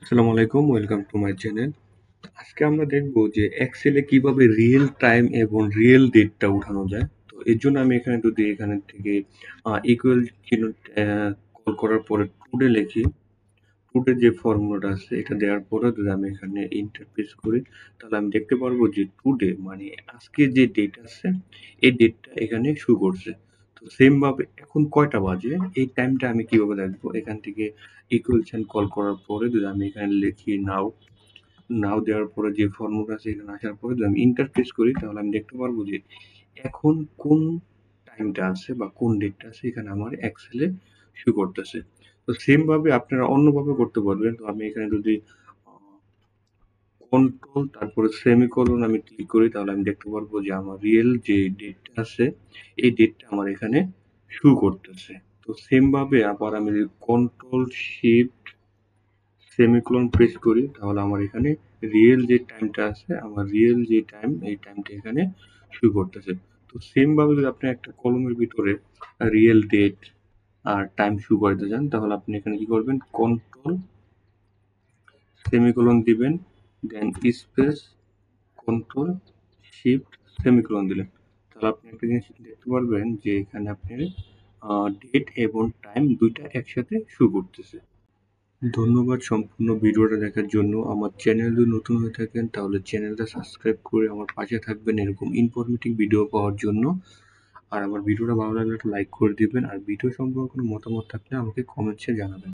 আসসালামু আলাইকুম, welcome to my channel. আজকে আমরা দেখব যে এক্সেলে কিভাবে রিয়েল টাইম এবং রিয়েল ডেটটা উঠানো যায়। তো এর জন্য আমি এখানে থেকে ইকুয়াল চিহ্ন কল করার পরে টুডে লিখি। টুডে যে ফর্মুলাটা আছে এটা দেওয়ার পরে যদি আমি এখানে এন্টার প্রেস করি, তাহলে আমি দেখতে পারবো যে টুডে মানে আজকে যে ডেট আছে এই ডেটটা এখানে শো করছে। তো সেম ভাবে এখন কয়টা বাজে এই টাইমটা আমি কিভাবে দেখবো? এখান থেকে ইকুয়াল সাইন কল করার পরে যদি আমি এখানে লিখি নাও, নাও দেওয়ার পরে যে ফর্মুলা আছে এখানে আসার পরে যদি আমি এন্টার প্রেস করি, তাহলে আমি দেখতে পারবো যে এখন কোন টাইমটা আছে বা কোন ডেটটা আছে এখানে আমার এক্সেলে শো করতেছে। তো সেম ভাবে আপনারা অন্যভাবে করতে পারবেন। তো আমি এখানে যদি কন্ট্রোল তারপরে সেমিকোলন আমি ক্লিক করি, তাহলে আমি দেখতে পারবো যে আমার রিয়েল যে ডেটটা আছে এই ডেটটা আমার এখানে শো করতেছে। তো সেম ভাবে আবার আমি যদি কন্ট্রোল শিফট সেমিকোলন প্রেস করি, তাহলে আমার এখানে রিয়েল যে টাইমটা আছে আমার রিয়েল যে টাইম এই টাইমটা এখানে শো করতেছে। তো সেম ভাবে যদি আপনি একটা কলমের ভিতরে রিয়েল ডেট আর টাইম শো করতে চান, তাহলে আপনি এখানে কি করবেন? কন্ট্রোল সেমিকোলন দিবেন, দেন স্পেস, কন্ট্রোল শিফট সেমিকোলন দিলেন, তাহলে আপনি একটা জিনিস দেখতে পারবেন যে এখানে আপনার ডেট এবং টাইম দুইটা একসাথে শো করতেছে। ধন্যবাদ সম্পূর্ণ ভিডিওটা দেখার জন্য। আমার চ্যানেল যদি নতুন হয়ে থাকেন তাহলে চ্যানেলটা সাবস্ক্রাইব করে আমার পাশে থাকবেন এরকম ইনফরমেটিভ ভিডিও পাওয়ার জন্য। আর আমার ভিডিওটা ভালো লাগলে একটা লাইক করে দিবেন, আর ভিডিও সম্পর্কে কোনো মতামত থাকলে আমাকে কমেন্টসে জানাবেন।